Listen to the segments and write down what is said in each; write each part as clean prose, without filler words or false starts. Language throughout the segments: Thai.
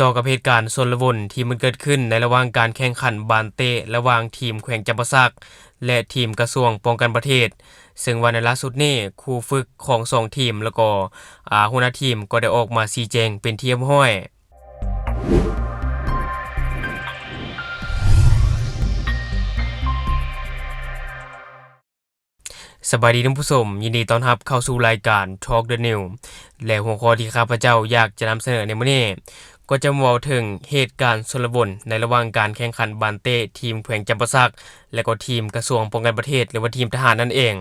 ต่อกับเหตุการณ์ชนลวนที่มันเกิดขึ้นในระหว่างการแข่งขันบาลเตะระหว่างทีมแขวงจำปาสักและทีมกระทรวงป้องกันประเทศซึ่งวันในล่าสุดนี้ครูฝึกของ2ทีมแล้วก็หัวหน้าทีมก็ได้ออกมาชี้แจงเป็นที่เรียบร้อยสบายดีท่านผู้ชมยินดีต้อนรับเข้าสู่รายการ Talk the New และหัวข้อที่ข้าพเจ้าอยากจะนำเสนอในมื้อนี้ก็จะมาเว้าถึงเหตุการณ์ชลวนในระหว่างการแข่งขันบาลเตะทีมแขวงจำปาสักและก็ทีมกระทรวงป้องกันประเทศหรือว่าทีมทหารนั่นเอง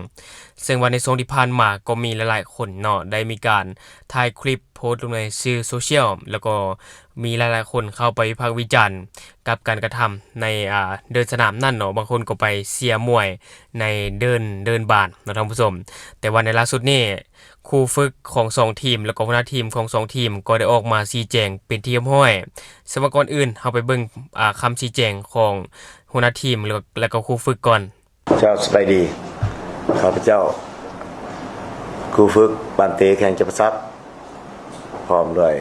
ซึ่งวันในช่วงที่ผ่านมาก็มีหลายๆคนเนาะได้มีการถ่ายคลิปโพสต์ลงในสื่อโซเชียลแล้วก็มีหลายๆคนเข้าไปวิพากษ์วิจารณ์กับการกระทำในเดินสนามนั่นเนาะบางคนก็ไปเชียร์มวยในเดินบานเนาะท่านผู้ชมแต่วันในล่าสุดนี้ครูฝึกของ2ทีมแล้วก็หัวหน้าทีมของ2ทีมก็ได้ออกมาชี้แจงเป็นที่เรียบร้อยสำหรับก่อนอื่นเฮาไปเบิ่งคำชี้แจงของหัวหน้าทีมแล้วก็ครูฝึกก่อนเจ้าสบายดีข้าพเจ้าครูฝึกบาลเตะแข่งจำปาสักพร้อมด้วย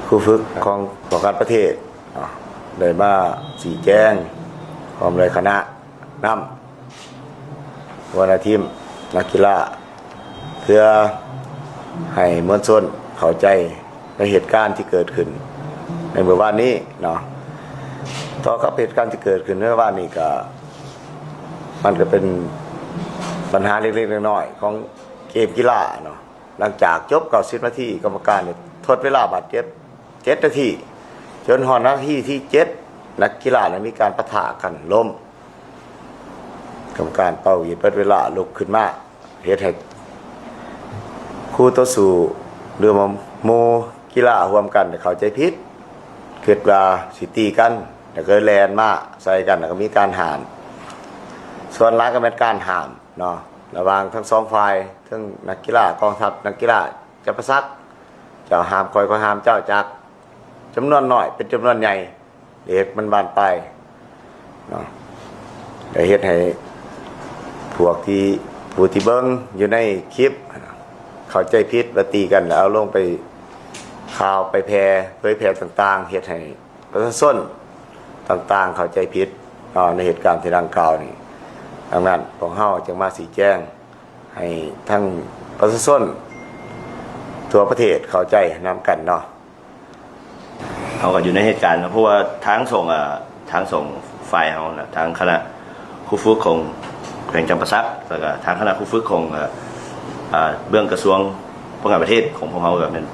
ครูฝึกของป้องกันประเทศได้มาชี้แจงพร้อมด้วยคณะนำหัวหน้าทีมนักกีฬาเพื่อให้มวลชนเข้าใจในเหตุการณ์ที่เกิดขึ้นในเมื่อวานนี้เนาะต่อกับเหตุการณ์ที่เกิดขึ้นเมื่อวานนี้ก็มันก็เป็นปัญหาเล็กๆน้อยๆของเกมกีฬาเนาะหลังจากจบ90นาทีกรรมการเนี่ยทดเวลาบาดเจ็บ7นาทีจนฮอดนาทีที่7นักกีฬาเนี่ยมีการปะทะกันล้มกรรมการเป่าหวีดเปิดเวลาลุกขึ้นมาเฮ็ดให้คู่ต่อสู้หรือว่าโมกีฬาร่วมกันเข้าใจผิดเกิดว่าสิตีกันแล้วก็แล่นมาใส่กันแล้วก็มีการห้ามส่วนหลายก็เป็นการห้ามเนาะระหว่างทั้ง2ฝ่ายทั้งนักกีฬากองทัพนักกีฬาจำปาสักเจ้าห้ามคอยก็ห้ามเจ้าจากจำนวนน้อยเป็นจำนวนใหญ่เหตุมันบานปลายเนาะได้เฮ็ดให้ผู้ที่เบิ่งอยู่ในคลิปเข้าใจผิดว่าตีกันแล้วเอาลงไปข่าวไปแพร่เผยแพร่ต่างๆเฮ็ดให้ประชาชนต่างๆเข้าใจผิดในเหตุการณ์ที่ดังกล่าวนี่ดังนั้นพวกเฮาจึงมาชี้แจงให้ทั้งประชาชนทั่วประเทศเข้าใจนำกันเนาะเขาก็อยู่ในเหตุการณ์เพราะว่าทางส่งฝ่ายเฮาน่ะทางคณะครูฝึกของแขวงจำปาสักแล้วก็ทางคณะครูฝึกของเบื้องกระทรวงป้องกันประเทศของพวกเฮาก็มัน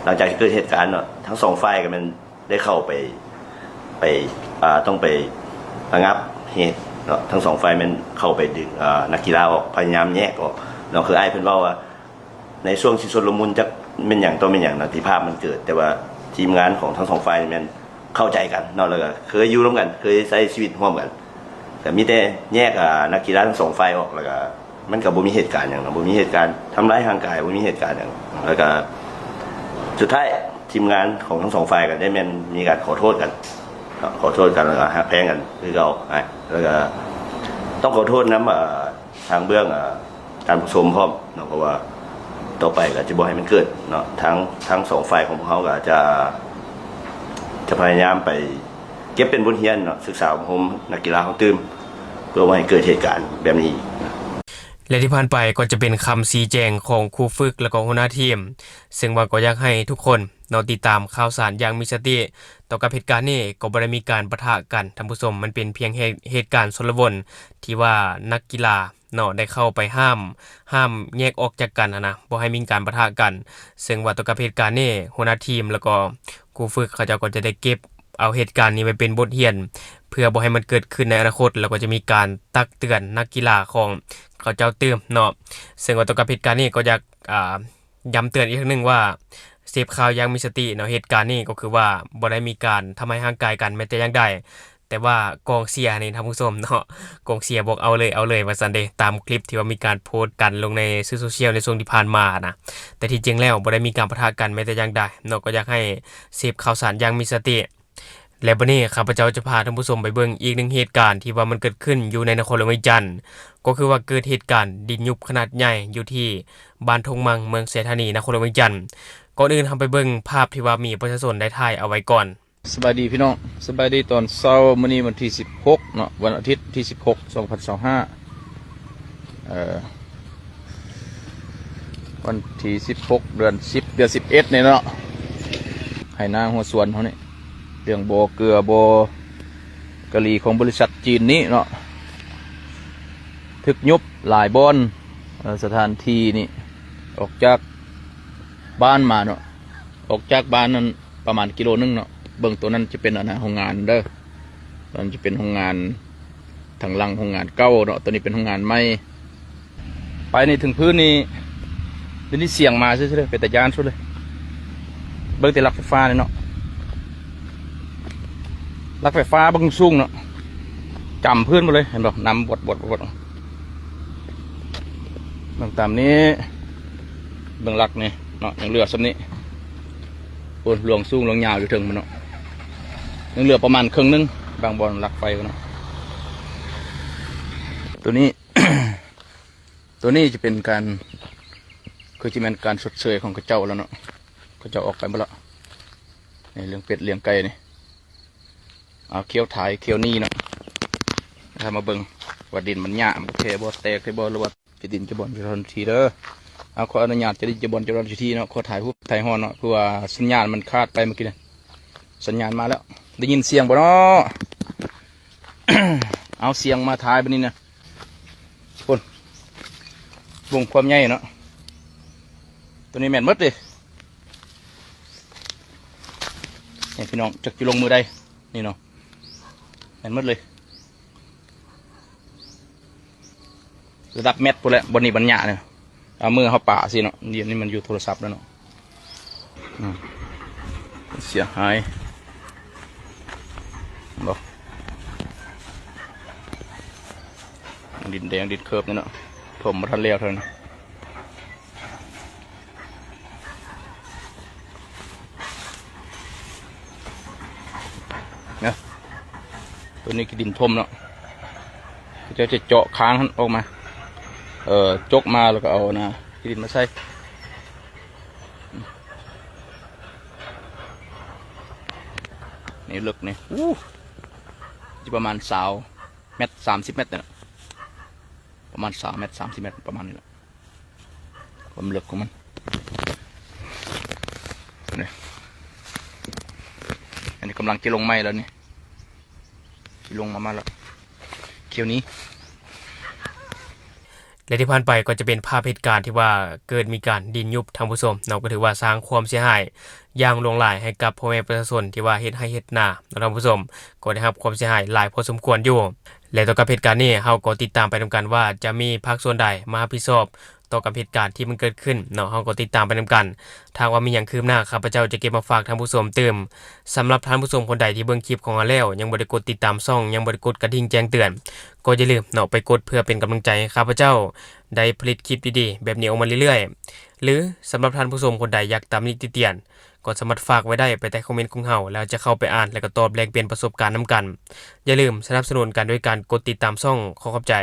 หลังจากที่เกิดเหตุการณ์เนาะทั้ง2ฝ่ายก็มันได้เข้าไปต้องไประงับเหตุเนาะทั้ง2ฝ่ายมันเข้าไปดึงนักกีฬาออกพยายามแยกออกเนาะคืออ้ายเพิ่นเว้าว่าในช่วงที่ชุลมุนจักเป็นหยังต่อเป็นหยังนะที่ภาพมันเกิดแต่ว่าทีมงานของทั้ง2ฝ่ายมันเข้าใจกันเนาะแล้วก็เคยอยู่ร่วมกันเคยใช้ชีวิตร่วมกันแต่มีแต่แยกนักกีฬาทั้ง2ฝ่ายออกแล้วก็มันก็บ่มีเหตุการณ์หยังเนาะบ่มีเหตุการณ์ทำร้ายร่างกายบ่มีเหตุการณ์หยังแล้วก็สุดท้ายทีมงานของทั้ง2ฝ่ายก็ได้มีการขอโทษกันแล้วก็หักแพงกันคือเก่าแล้วก็ต้องขอโทษนำทางเบื้องการผู้ชมพร้อมเนาะเพราะว่าต่อไปก็จะบ่ให้มันเกิดเนาะทั้ง2ฝ่ายของพวกเขาก็จะพยายามไปเก็บเป็นบทเรียนเนาะศึกษาผมนักกีฬาของตื่มเพื่อไม่ให้เกิดเหตุการณ์แบบนี้และที่ผ่านไปก็จะเป็นคำชี้แจงของครูฝึกและก็หัวหน้าทีมซึ่งว่าก็อยากให้ทุกคนเนาะติดตามข่าวสารอย่างมีสติต่อกับเหตุการณ์นี้ก็บ่ได้มีการปะทะกันท่านผู้ชมมันเป็นเพียงเหตุการณ์ชลวนที่ว่านักกีฬาเนาะได้เข้าไปห้ามแยกออกจากกันนะบ่ให้มีการปะทะกันซึ่งว่าต่อกับเหตุการณ์นี้หัวหน้าทีมแล้วก็ครูฝึกเขาเจ้าก็จะได้เก็บเอาเหตุการณ์นี้ไปเป็นบทเรียนเพื่อบ่ให้มันเกิดขึ้นในอนาคตแล้วก็จะมีการตักเตือนนักกีฬาของเขาเจ้าเติมเนาะซึ่งว่าต่อกับเหตุการณ์นี้ก็อยากย้ำเตือนอีกครั้งนึงว่าเสพข่าวอย่างมีสติเนาะเหตุการณ์นี้ก็คือว่าบ่ได้มีการทำให้ร่างกายกันแม้แต่อย่างใดแต่ว่ากองเชียร์นี่ท่านผู้ชมเนาะกองเชียร์บอกเอาเลยว่าซั่นเด้ตามคลิปที่ว่ามีการโพสต์กันลงในสื่อโซเชียลในช่วงที่ผ่านมานะแต่ที่จริงแล้วบ่ได้มีการปะทะกันแม้แต่อย่างใดเนาะก็อยากให้เสพข่าวสารอย่างมีสติและบัดนี้ข้าพเจ้าจะพาท่านผู้ชมไปเบิ่งอีกหนึ่งเหตุการณ์ที่ว่ามันเกิดขึ้นอยู่ในนครหลวงเวียงจันทน์ก็คือว่าเกิดเหตุการณ์ดินยุบขนาดใหญ่อยู่ที่บ้านทงมังเมืองเสถานีนครหลวงเวียงจันทน์ ก่อนอื่นทำไปเบิ่งภาพที่ว่ามีประชาชนได้ถ่ายเอาไว้ก่อน สบายดีพี่น้องสบายดีตอนเช้ามื้อนี้วันที่16เนาะวันอาทิตย์ที่16 2025วันที่16เดือน10เดือน11เนี่ยเนาะให้หน้าหัวสวนเขานี่เรื่องบ่อเกลือบ่อกะหรี่ของบริษัทจีนนี้เนาะทึกยุบหลายบ่อนสถานที่นี่ออกจากบ้านมาเนาะออกจากบ้านนั้นประมาณกิโลนึงเนาะเบื้องตัวนั้นจะเป็นโรงงานเด้อมันจะเป็นโรงงานทางหลังโรงงานเก่าเนาะตัวนี้เป็นโรงงานใหม่ไปนี่ถึงพื้นนี่ได้ยินเสียงมาซื่อๆเป็นตะยานสุดเลยเบิ่งแต่ลักไฟฟ้าเนี่ยเนาะลักไฟฟ้าเบิ่งสูงเนาะจำพื้นมาเลยเห็นบ่น้ำบดเบิ่งตามนี้เบิ่งลักนี่เนาะยังเหลือซ้ำนี้โอ้หลวงสูงหลวงยาวอยู่ถึงมันเนาะยังเหลือประมาณครึ่งนึงบางบอลลักไฟกันเนาะตัวนี้ ตัวนี้จะเป็นการคือจะเป็นการสดเสยของกระเจ้าแล้วเนาะกระเจ้าออกไปหมดแล้วนี่เลี้ยงเป็ดเลี้ยงไก่นี่เอาเคี้ยวถ่ายเคี้ยวนี่เนาะถ้ามาเบิ่งว่าดินมันหยาบเทบอแตกเทบอหรือว่าจะดินจะบอลจะทันทีเด้อเอาขออนุญาตจะดินจะบอลจะทันทีเนาะขอถ่ายรูปถ่ายฮอนเนาะเพื่อว่าสัญญาณมันขาดไปเมื่อกี้เนี่ยสัญญาณมาแล้วได้ยินเสียงบ่เนาะ เอาเสียงมาถ่ายไปนี่นะคนวงความใหญ่เนาะตัวนี้แม่นมดเลยนี่พี่น้องจักจะลงมือได้นี่เนาะแม่นมดเลยระดับเม็ดพวกแหละบนนี้บรรยาเนี่ยเอามือเขาป่าสิเนาะเดี๋ยวนี้มันอยู่โทรศัพท์แล้วเนาะเสียหายบอกดินแดงดินเคิร์ฟนี่เนาะผมมาทันเลี้ยวเท่านั้นเนี่ยตัวนี้คือดินทมเนาะจะเจาะค้างออกมาจกมาแล้วก็เอานะดินมาใส่นี่ลึกนี่จะประมาณ3 เมตร 30 เมตรเนี่ยประมาณ3 เมตร 30 เมตรประมาณนี้แหละความลึกของมันนี่อันนี้กำลังจะลงไม้แล้วนี่ลงมาแล้วเขียวนี้ และที่ผ่านไปก็จะเป็นภาพเหตุการณ์ที่ว่าเกิดมีการดินยุบทางผู้ชมเราก็ถือว่าสร้างความเสียหายอย่างหลวงหลายให้กับพ่อแม่ประชาชนที่ว่าเฮ็ดให้เฮ็ดนาท่านผู้ชมก็ได้รับความเสียหายหลายพอสมควรอยู่และต่อกับเหตุการณ์นี้เฮาก็ติดตามไปนำกันว่าจะมีภาคส่วนใดมารับผิดชอบต่อกับเหตุการณ์ที่มันเกิดขึ้นเนาะเฮาก็ติดตามไปนำกันถ้าว่ามีหยังคืบหน้าข้าพเจ้าจะเก็บมาฝากท่านผู้ชมเติมสำหรับท่านผู้ชมคนใดที่เบิ่งคลิปของเราแล้วยังบ่ได้กดติดตามช่องยังบ่ได้กดกระดิ่งแจ้งเตือนก็อย่าลืมเนาะไปกดเพื่อเป็นกำลังใจให้ข้าพเจ้าได้ผลิตคลิปดีๆแบบนี้ออกมาเรื่อยๆหรือสำหรับท่านผู้ชมคนใดอยากตำหนิติเตียนก็สามารถฝากไว้ได้ไปใต้คอมเมนต์ของเฮาแล้วจะเข้าไปอ่านและก็ตอบแลกเปลี่ยนประสบการณ์นํกันอย่าลืมสนับสนุนกันด้วยการกดติดตามช่องขอขอบใจ